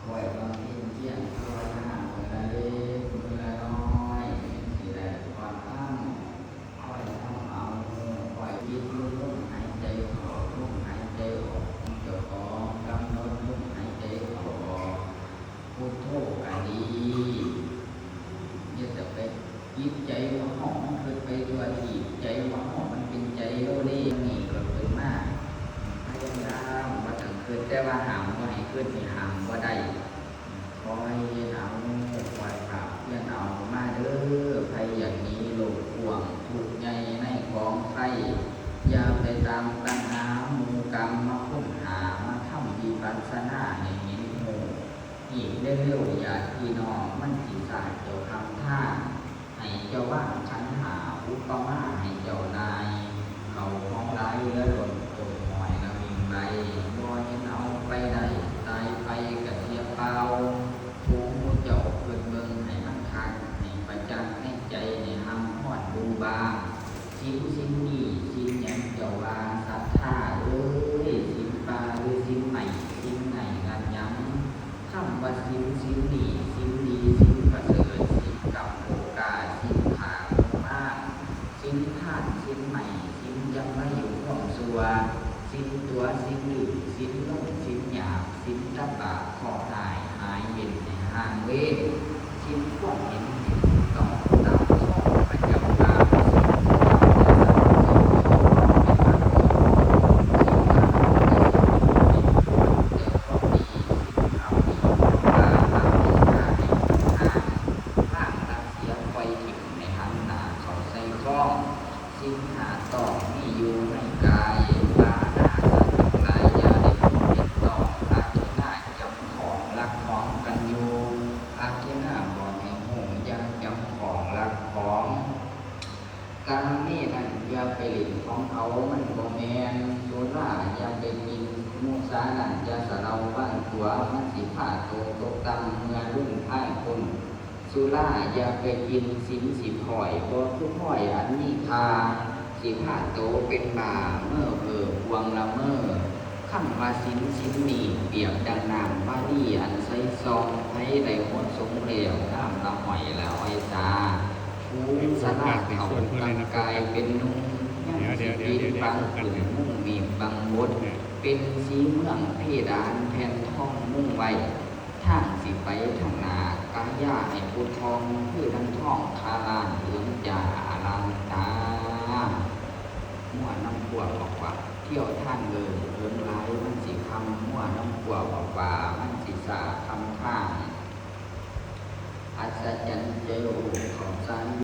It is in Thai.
คอยบางทีเที่ยงคอยหน้าเวลาเล็กเวลาน้อยสิแหละความอ้างคอยทำเอาคอยคิดลมหายใจเข้าลมหายใจออกเจ้าของกำหนดลมหายใจเข้าออกพุทโธก็ดีอย่าจะไปคิดใจว่าห้องมันเกิดไปตัวที่ใจว่าห้องมันเป็นใจโลเลนี่ก็เกิดมากพยายามว่าถึงเกิดแต่ว่าหามว่าให้เกิดนี่หามว่าได้คอยเอาคอยปรับเพื่อนเอามาเด้อใครอย่างนี้โลกห่วงทุกข์ใหญ่ในของใครอย่าไปตามตัณหาหมู่กรรมมาค้นหามาทำวิปัสสนาให้เห็นโง่อีกเร็วๆอย่าพี่น้องมันสิสายเจ้าคำท่าให้เจ้าว่างขันหาอุปมาให้เจ้านายเขาของไรแล้วหล่นตกหอยละมิงไรบ่เห็นเอาไปได้ตายไปกะเทียบเปล่าผู้เจ้าเกิดเบิ่งให้มันคักให้ประจักษ์ให้ใจให้หำฮอดดูบางสิ่งนี้สิ่งหยังเจ้าว่าศรัทธาเอ้ยสิ่งปลาหรือสิ่งใหม่สิ่งไหนงานหยังคำว่าสิ่งนี้สิ่งดีสิ่งประเสริฐสิ่งกับโอกาสสิ่งขาดมากสิ่งท่านสิ่งใหม่สิ่งยังไม่อยู่ความสัวสิ่งตัวสิ่งหนึ่งสิ่งโลกสิ่งหยาบสิ่งตะบะขอหายเย็นในห่างเวทสิ่งความเห็นต้องตามข้อประจำตามสิ่งหาต่อมีอยู่ในกายตาหน้าสัตว์หลายอย่าได้พูดเห็นต่ออาคินาจำของรักของกันอยู่อาคินาบ่ให้หูยาจำของรักของการนี่นั่นอย่าไปหลินของเขามันบ่แมนโซล่าอย่าไปกินมุสานั่นอย่าสะเราบ้านตัวมันสิผ่าโตตกต่ำเมื่อรุ่งพ่ายคนสุราอย่าไปกินสินสิพ่อยบ่คือพ่อยอันนี้คาสิผ่าโตเป็นบาเมื่อพวงละเมื่อคำว่าสินนี้เปรียบดังน้ำว่าดีอันใสซองให้ได้หมดสงเหลวน้ำละหอยละอ้อยตาผู้สลาดเขาตั้งกายเป็นนุ่งยังสิปีนบางขึ้นมุ่งมีบางบดเป็นสีเมืองเพดานแผ่นทองมุ่งไว้ทางสิไปทางนากายาให้ผู้ทองคือดังทองคาลานเหลืองจ่าอลังตามั่วน้ำกัวบอกว่าเที่ยวท่านเดินไล่มันสิคำมั่วน้ำกัวบอกว่ามันสิสาคำข้างอัศจรรย์เจ้าของสัน